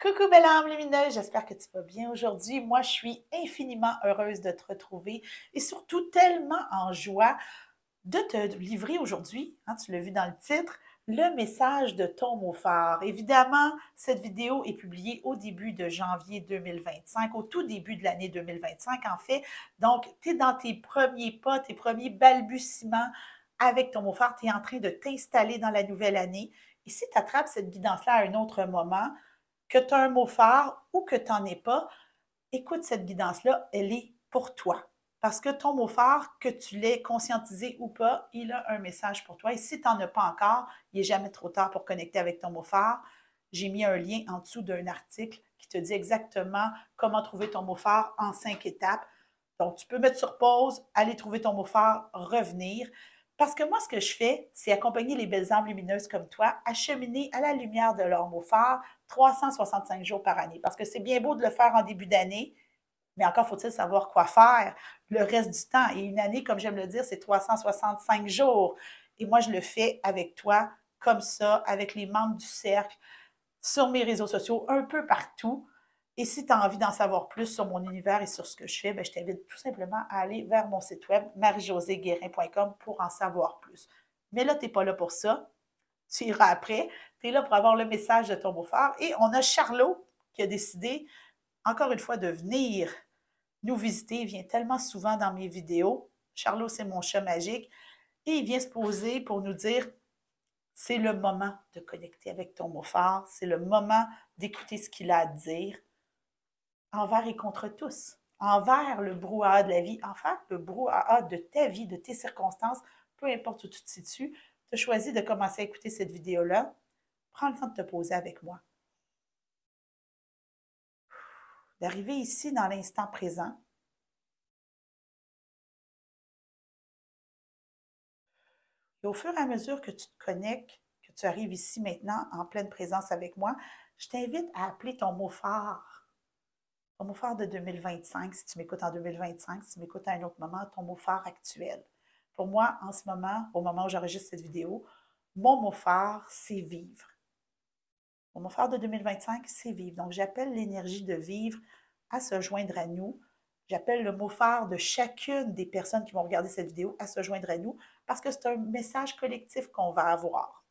Coucou belle âme lumineuse, j'espère que tu vas bien aujourd'hui. Moi, je suis infiniment heureuse de te retrouver et surtout tellement en joie de te livrer aujourd'hui, tu l'as vu dans le titre, le message de ton mot phare. Évidemment, cette vidéo est publiée au début de janvier 2025, au tout début de l'année 2025 en fait. Donc, tu es dans tes premiers pas, tes premiers balbutiements avec ton mot phare, tu es en train de t'installer dans la nouvelle année. Et si tu attrapes cette guidance-là à un autre moment, que tu as un mot phare ou que tu n'en aies pas, écoute cette guidance-là, elle est pour toi. Parce que ton mot phare, que tu l'aies conscientisé ou pas, il a un message pour toi. Et si tu n'en as pas encore, il n'est jamais trop tard pour connecter avec ton mot phare. J'ai mis un lien en dessous d'un article qui te dit exactement comment trouver ton mot phare en 5 étapes. Donc, tu peux mettre sur pause, aller trouver ton mot phare, revenir. Parce que moi, ce que je fais, c'est accompagner les belles âmes lumineuses comme toi à cheminer à la lumière de leur mot phare 365 jours par année. Parce que c'est bien beau de le faire en début d'année, mais encore faut-il savoir quoi faire le reste du temps. Et une année, comme j'aime le dire, c'est 365 jours. Et moi, je le fais avec toi, comme ça, avec les membres du cercle, sur mes réseaux sociaux, un peu partout. Et si tu as envie d'en savoir plus sur mon univers et sur ce que je fais, je t'invite tout simplement à aller vers mon site web marie-josée-guérin.com pour en savoir plus. Mais là, tu n'es pas là pour ça. Tu iras après. Tu es là pour avoir le message de ton beau-frère. Et on a Charlot qui a décidé, encore une fois, de venir nous visiter. Il vient tellement souvent dans mes vidéos. Charlot, c'est mon chat magique. Et il vient se poser pour nous dire, c'est le moment de connecter avec ton mot-phare. C'est le moment d'écouter ce qu'il a à dire envers et contre tous, envers le brouhaha de la vie, envers le brouhaha de ta vie, de tes circonstances, peu importe où tu te situes, tu as choisi de commencer à écouter cette vidéo-là. Prends le temps de te poser avec moi. D'arriver ici dans l'instant présent. Et au fur et à mesure que tu te connectes, que tu arrives ici maintenant en pleine présence avec moi, je t'invite à appeler ton mot phare. Ton mot phare de 2025, si tu m'écoutes en 2025, si tu m'écoutes à un autre moment, ton mot phare actuel. Pour moi, en ce moment, au moment où j'enregistre cette vidéo, mon mot phare, c'est vivre. Mon mot phare de 2025, c'est vivre. Donc, j'appelle l'énergie de vivre à se joindre à nous. J'appelle le mot phare de chacune des personnes qui vont regarder cette vidéo à se joindre à nous parce que c'est un message collectif qu'on va avoir.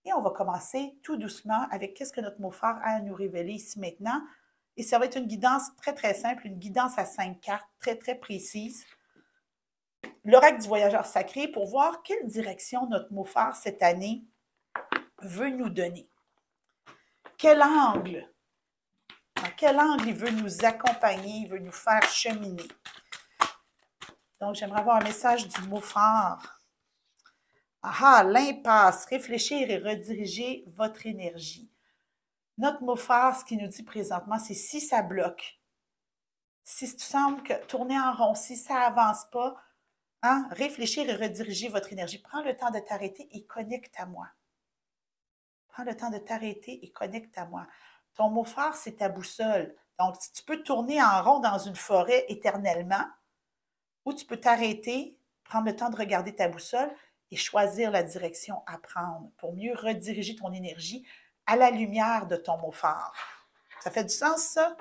Et on va commencer tout doucement avec qu'est-ce que notre mot phare a à nous révéler ici maintenant. Et ça va être une guidance très, très simple, une guidance à 5 cartes, très, très précise. L'oracle du voyageur sacré pour voir quelle direction notre mot phare cette année veut nous donner. Quel angle? Dans quel angle il veut nous accompagner, il veut nous faire cheminer. Donc, j'aimerais avoir un message du mot phare. Ah, l'impasse, réfléchir et rediriger votre énergie. Notre mot phare, ce qu'il nous dit présentement, c'est si ça bloque, si tu sembles que tourner en rond, si ça avance pas, réfléchir et rediriger votre énergie. Prends le temps de t'arrêter et connecte à moi. Prends le temps de t'arrêter et connecte à moi. Ton mot phare, c'est ta boussole. Donc, tu peux tourner en rond dans une forêt éternellement, ou tu peux t'arrêter, prendre le temps de regarder ta boussole et choisir la direction à prendre pour mieux rediriger ton énergie à la lumière de ton mot phare. Ça fait du sens, ça?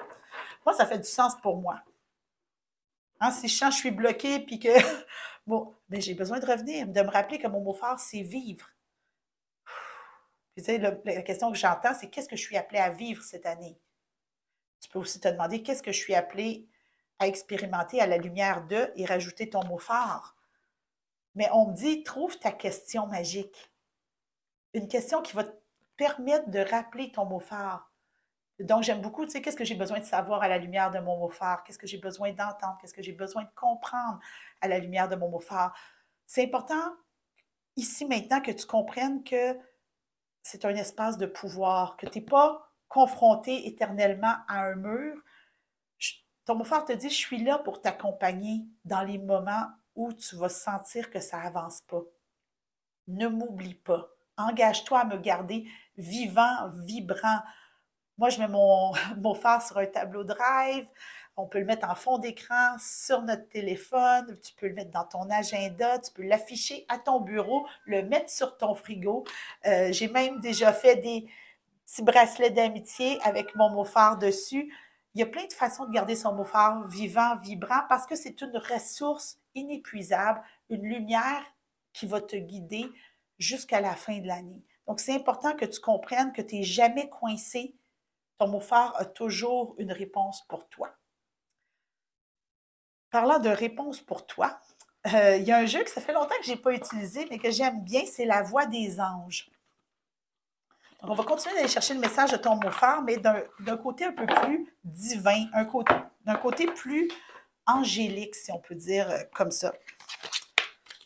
Moi, ça fait du sens pour moi. Si je sens que je suis bloquée puis que, bon, mais j'ai besoin de revenir, de me rappeler que mon mot phare, c'est vivre. Puis, tu sais, la question que j'entends, c'est qu'est-ce que je suis appelée à vivre cette année? Tu peux aussi te demander qu'est-ce que je suis appelée à expérimenter à la lumière de et rajouter ton mot phare. Mais on me dit, trouve ta question magique. Une question qui va te permettre de rappeler ton mot phare. Donc, j'aime beaucoup, tu sais, qu'est-ce que j'ai besoin de savoir à la lumière de mon mot phare? Qu'est-ce que j'ai besoin d'entendre? Qu'est-ce que j'ai besoin de comprendre à la lumière de mon mot phare? C'est important, ici, maintenant, que tu comprennes que c'est un espace de pouvoir, que tu n'es pas confronté éternellement à un mur. Ton mot phare te dit, je suis là pour t'accompagner dans les moments où tu vas sentir que ça avance pas. Ne m'oublie pas. Engage-toi à me garder vivant, vibrant. Moi, je mets mon mot phare sur un tableau Drive. On peut le mettre en fond d'écran sur notre téléphone. Tu peux le mettre dans ton agenda. Tu peux l'afficher à ton bureau, le mettre sur ton frigo. J'ai même déjà fait petit bracelet d'amitié avec mon mot phare dessus. Il y a plein de façons de garder son mot phare vivant, vibrant, parce que c'est une ressource inépuisable, une lumière qui va te guider jusqu'à la fin de l'année. Donc, c'est important que tu comprennes que tu n'es jamais coincé. Ton mot phare a toujours une réponse pour toi. Parlant de réponse pour toi, il y a un jeu que ça fait longtemps que je n'ai pas utilisé, mais que j'aime bien, c'est la voix des anges. Donc, on va continuer d'aller chercher le message de ton mot phare, mais d'un côté un peu plus divin, d'un côté plus angélique, si on peut dire comme ça.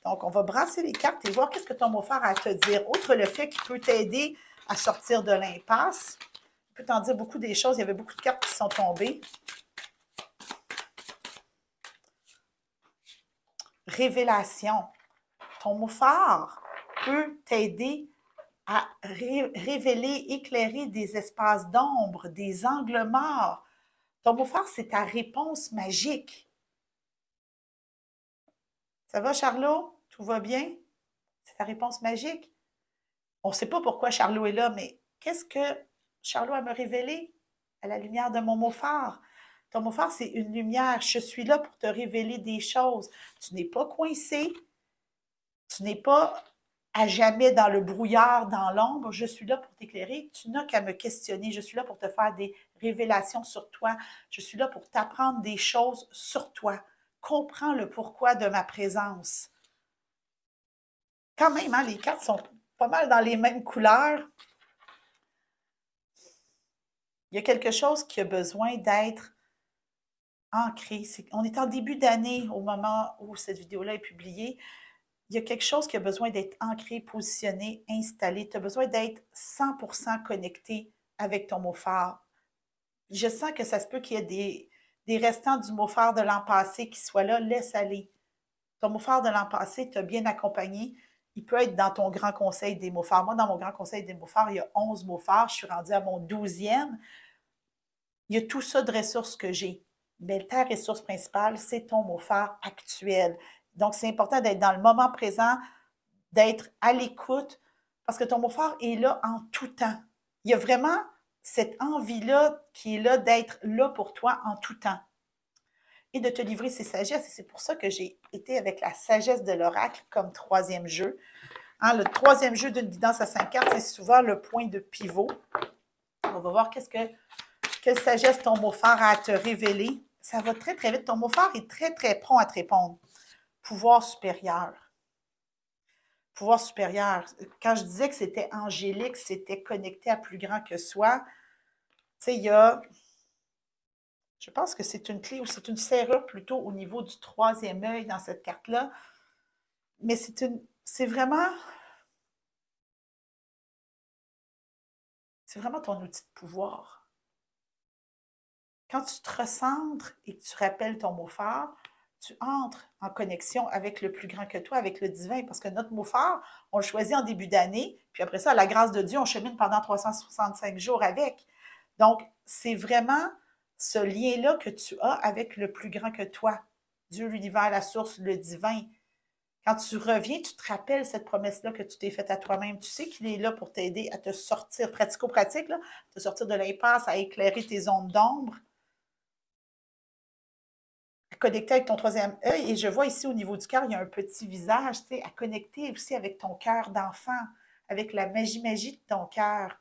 Donc, on va brasser les cartes et voir qu'est-ce que ton mot phare a à te dire. Outre le fait qu'il peut t'aider à sortir de l'impasse, il peut t'en dire beaucoup des choses. Il y avait beaucoup de cartes qui sont tombées. Révélation. Ton mot phare peut t'aider à révéler, éclairer des espaces d'ombre, des angles morts. Ton mot phare, c'est ta réponse magique. Ça va, Charlot? Tout va bien? C'est ta réponse magique. On ne sait pas pourquoi Charlot est là, mais qu'est-ce que Charlot a me révélé à la lumière de mon mot phare? Ton mot phare, c'est une lumière. Je suis là pour te révéler des choses. Tu n'es pas coincé. Tu n'es pas à jamais dans le brouillard, dans l'ombre. Je suis là pour t'éclairer. Tu n'as qu'à me questionner. Je suis là pour te faire des révélations sur toi. Je suis là pour t'apprendre des choses sur toi. Comprends le pourquoi de ma présence. Quand même, hein, les cartes sont pas mal dans les mêmes couleurs. Il y a quelque chose qui a besoin d'être ancré. On est en début d'année au moment où cette vidéo-là est publiée. Il y a quelque chose qui a besoin d'être ancré, positionné, installé. Tu as besoin d'être 100% connecté avec ton mot phare. Je sens que ça se peut qu'il y ait des restants du mot phare de l'an passé qui soient là. Laisse aller. Ton mot phare de l'an passé t'a bien accompagné. Il peut être dans ton grand conseil des mots phares. Moi, dans mon grand conseil des mots phares, il y a 11 mots phares. Je suis rendue à mon 12e. Il y a tout ça de ressources que j'ai. Mais ta ressource principale, c'est ton mot phare actuel. Donc, c'est important d'être dans le moment présent, d'être à l'écoute, parce que ton mot phare est là en tout temps. Il y a vraiment cette envie-là qui est là d'être là pour toi en tout temps et de te livrer ses sagesses. Et c'est pour ça que j'ai été avec la sagesse de l'oracle comme troisième jeu. Hein, le troisième jeu d'une guidance à 5 cartes, c'est souvent le point de pivot. On va voir quelle sagesse ton mot phare a à te révéler. Ça va très, très vite. Ton mot phare est très, très prompt à te répondre. Pouvoir supérieur. Pouvoir supérieur. Quand je disais que c'était angélique, c'était connecté à plus grand que soi, tu sais, il y a... Je pense que c'est une clé ou c'est une serrure plutôt au niveau du troisième œil dans cette carte-là. Mais c'est vraiment ton outil de pouvoir. Quand tu te recentres et que tu rappelles ton mot phare, tu entres en connexion avec le plus grand que toi, avec le divin, parce que notre mot phare, on le choisit en début d'année, puis après ça, à la grâce de Dieu, on chemine pendant 365 jours avec. Donc, c'est vraiment ce lien-là que tu as avec le plus grand que toi, Dieu, l'univers, la source, le divin. Quand tu reviens, tu te rappelles cette promesse-là que tu t'es faite à toi-même. Tu sais qu'il est là pour t'aider à te sortir, pratico-pratique, là, te sortir de l'impasse, à éclairer tes zones d'ombre, à connecter avec ton troisième œil. Et je vois ici au niveau du cœur, il y a un petit visage, tu sais, à connecter aussi avec ton cœur d'enfant, avec la magie de ton cœur.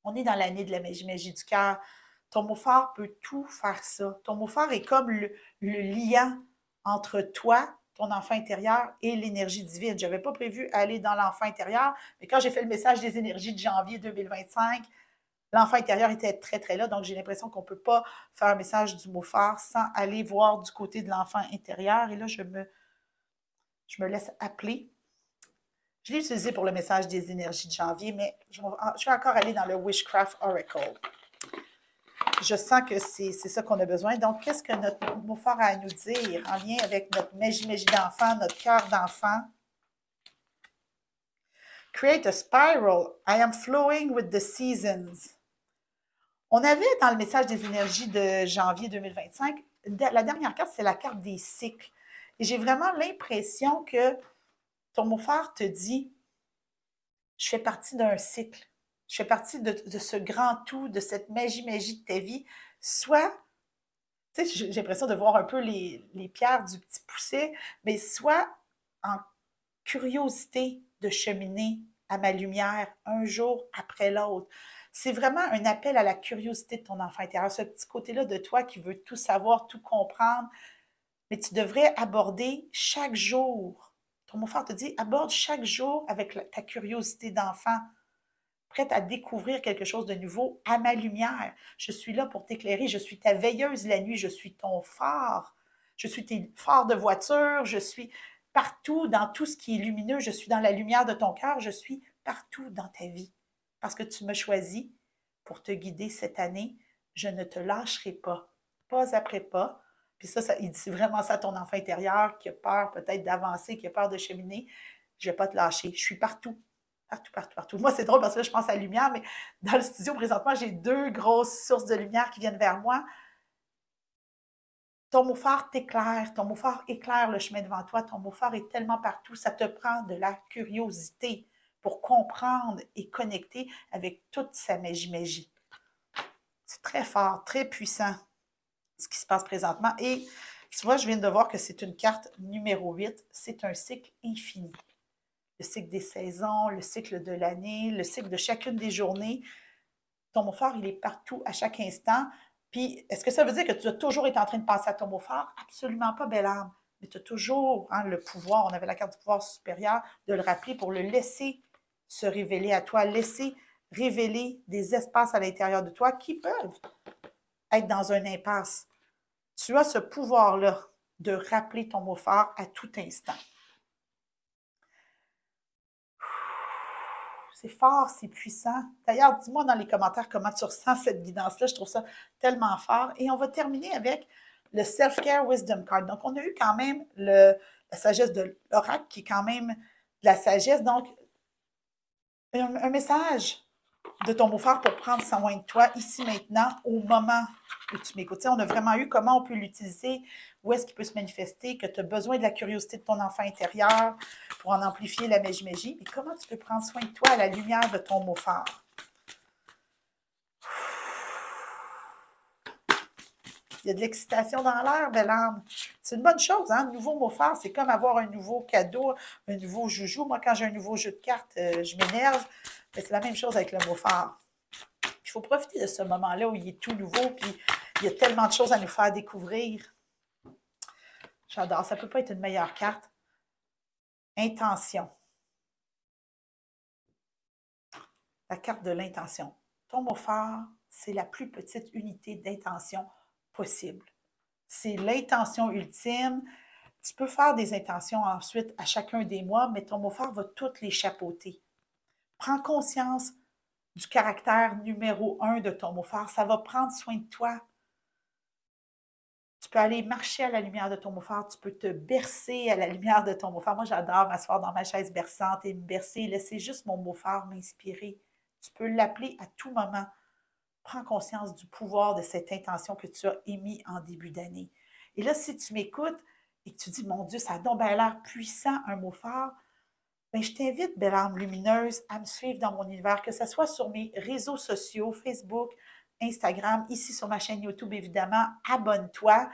On est dans l'année de la magie du cœur. Ton mot phare peut tout faire ça. Ton mot phare est comme le liant entre toi, ton enfant intérieur et l'énergie divine. Je n'avais pas prévu aller dans l'enfant intérieur, mais quand j'ai fait le message des énergies de janvier 2025, l'enfant intérieur était très, très là. Donc, j'ai l'impression qu'on ne peut pas faire un message du mot phare sans aller voir du côté de l'enfant intérieur. Et là, je me laisse appeler. Je l'ai utilisé pour le message des énergies de janvier, mais je vais encore aller dans le Witchcraft Oracle. Je sens que c'est ça qu'on a besoin. Donc, qu'est-ce que notre mot phare a à nous dire en lien avec notre magie d'enfant, notre cœur d'enfant? Create a spiral. I am flowing with the seasons. On avait dans le message des énergies de janvier 2025, la dernière carte, c'est la carte des cycles. Et j'ai vraiment l'impression que ton mot phare te dit, je fais partie d'un cycle. Je fais partie de ce grand tout, de cette magie de ta vie. Soit, tu sais, j'ai l'impression de voir un peu les pierres du petit poucet, mais soit en curiosité de cheminer à ma lumière un jour après l'autre. C'est vraiment un appel à la curiosité de ton enfant intérieur, ce petit côté-là de toi qui veut tout savoir, tout comprendre, mais tu devrais aborder chaque jour. Ton mot-fort te dit, aborde chaque jour avec ta curiosité d'enfant, prête à découvrir quelque chose de nouveau à ma lumière. Je suis là pour t'éclairer, je suis ta veilleuse la nuit, je suis ton phare, je suis tes phares de voiture, je suis partout dans tout ce qui est lumineux, je suis dans la lumière de ton cœur, je suis partout dans ta vie. Parce que tu me choisis pour te guider cette année, je ne te lâcherai pas après pas. Puis ça, il dit vraiment ça à ton enfant intérieur qui a peur peut-être d'avancer, qui a peur de cheminer. Je ne vais pas te lâcher. Je suis partout. Partout, partout, partout. Moi, c'est drôle parce que là, je pense à la lumière, mais dans le studio, présentement, j'ai 2 grosses sources de lumière qui viennent vers moi. Ton mot phare t'éclaire, ton mot phare éclaire le chemin devant toi, ton mot phare est tellement partout, ça te prend de la curiosité pour comprendre et connecter avec toute sa magie. C'est très fort, très puissant ce qui se passe présentement. Et tu vois, je viens de voir que c'est une carte numéro 8, c'est un cycle infini. Le cycle des saisons, le cycle de l'année, le cycle de chacune des journées. Ton mot fort, il est partout, à chaque instant. Puis, est-ce que ça veut dire que tu as toujours été en train de penser à ton mot fort? Absolument pas, belle âme. Mais tu as toujours le pouvoir, on avait la carte du pouvoir supérieur, de le rappeler pour le laisser se révéler à toi, laisser révéler des espaces à l'intérieur de toi qui peuvent être dans un impasse. Tu as ce pouvoir-là de rappeler ton mot fort à tout instant. C'est fort, c'est puissant. D'ailleurs, dis-moi dans les commentaires comment tu ressens cette guidance-là. Je trouve ça tellement fort. Et on va terminer avec le Self-Care Wisdom Card. Donc, on a eu quand même la sagesse de l'oracle, qui est quand même de la sagesse. Donc, un message de ton beau-frère pour prendre soin de toi ici maintenant, au moment où tu m'écoutes. On a vraiment eu comment on peut l'utiliser, où est-ce qu'il peut se manifester, que tu as besoin de la curiosité de ton enfant intérieur pour en amplifier la magie, mais comment tu peux prendre soin de toi à la lumière de ton mot fort. Il y a de l'excitation dans l'air, belle âme. C'est une bonne chose, hein? Un nouveau mot fort, c'est comme avoir un nouveau cadeau, un nouveau joujou. Moi, quand j'ai un nouveau jeu de cartes, je m'énerve. Mais c'est la même chose avec le mot fort. Il faut profiter de ce moment-là où il est tout nouveau, puis il y a tellement de choses à nous faire découvrir. J'adore. Ça ne peut pas être une meilleure carte. Intention. La carte de l'intention. Ton mot fort, c'est la plus petite unité d'intention possible. C'est l'intention ultime. Tu peux faire des intentions ensuite à chacun des mois, mais ton mot fort va toutes les chapeauter. Prends conscience du caractère numéro 1 de ton mot fort. Ça va prendre soin de toi. Tu peux aller marcher à la lumière de ton mot fort. Tu peux te bercer à la lumière de ton mot fort. Moi, j'adore m'asseoir dans ma chaise berçante et me bercer, laisser juste mon mot fort m'inspirer. Tu peux l'appeler à tout moment. Prends conscience du pouvoir de cette intention que tu as émise en début d'année. Et là, si tu m'écoutes et que tu dis, mon Dieu, ça a donc bien l'air puissant, un mot fort, bien, je t'invite, belle âme lumineuse, à me suivre dans mon univers, que ce soit sur mes réseaux sociaux, Facebook, Instagram, ici sur ma chaîne YouTube, évidemment, abonne-toi.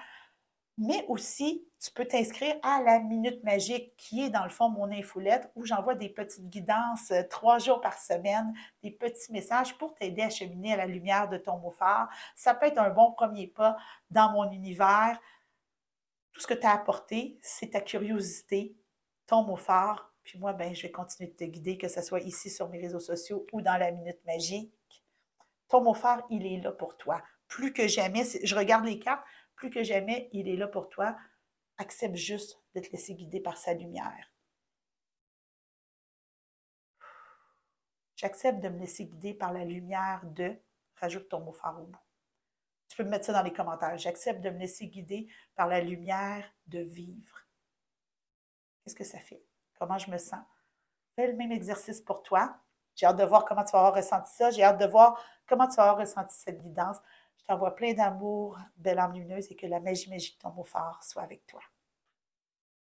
Mais aussi, tu peux t'inscrire à la Minute Magique, qui est dans le fond mon infolette, où j'envoie des petites guidances 3 jours par semaine, des petits messages pour t'aider à cheminer à la lumière de ton mot fort. Ça peut être un bon premier pas dans mon univers. Tout ce que tu as apporté, c'est ta curiosité, ton mot fort. Puis moi, ben, je vais continuer de te guider, que ce soit ici sur mes réseaux sociaux ou dans la Minute Magique. Ton mot fort, il est là pour toi. Plus que jamais, je regarde les cartes, plus que jamais, il est là pour toi. Accepte juste de te laisser guider par sa lumière. J'accepte de me laisser guider par la lumière de, rajoute ton mot fort au bout. Tu peux me mettre ça dans les commentaires. J'accepte de me laisser guider par la lumière de vivre. Qu'est-ce que ça fait? Comment je me sens? Fais le même exercice pour toi. J'ai hâte de voir comment tu vas avoir ressenti ça. J'ai hâte de voir comment tu vas avoir ressenti cette guidance. Je t'envoie plein d'amour, belle âme lumineuse, et que la magie de ton mot fort soit avec toi.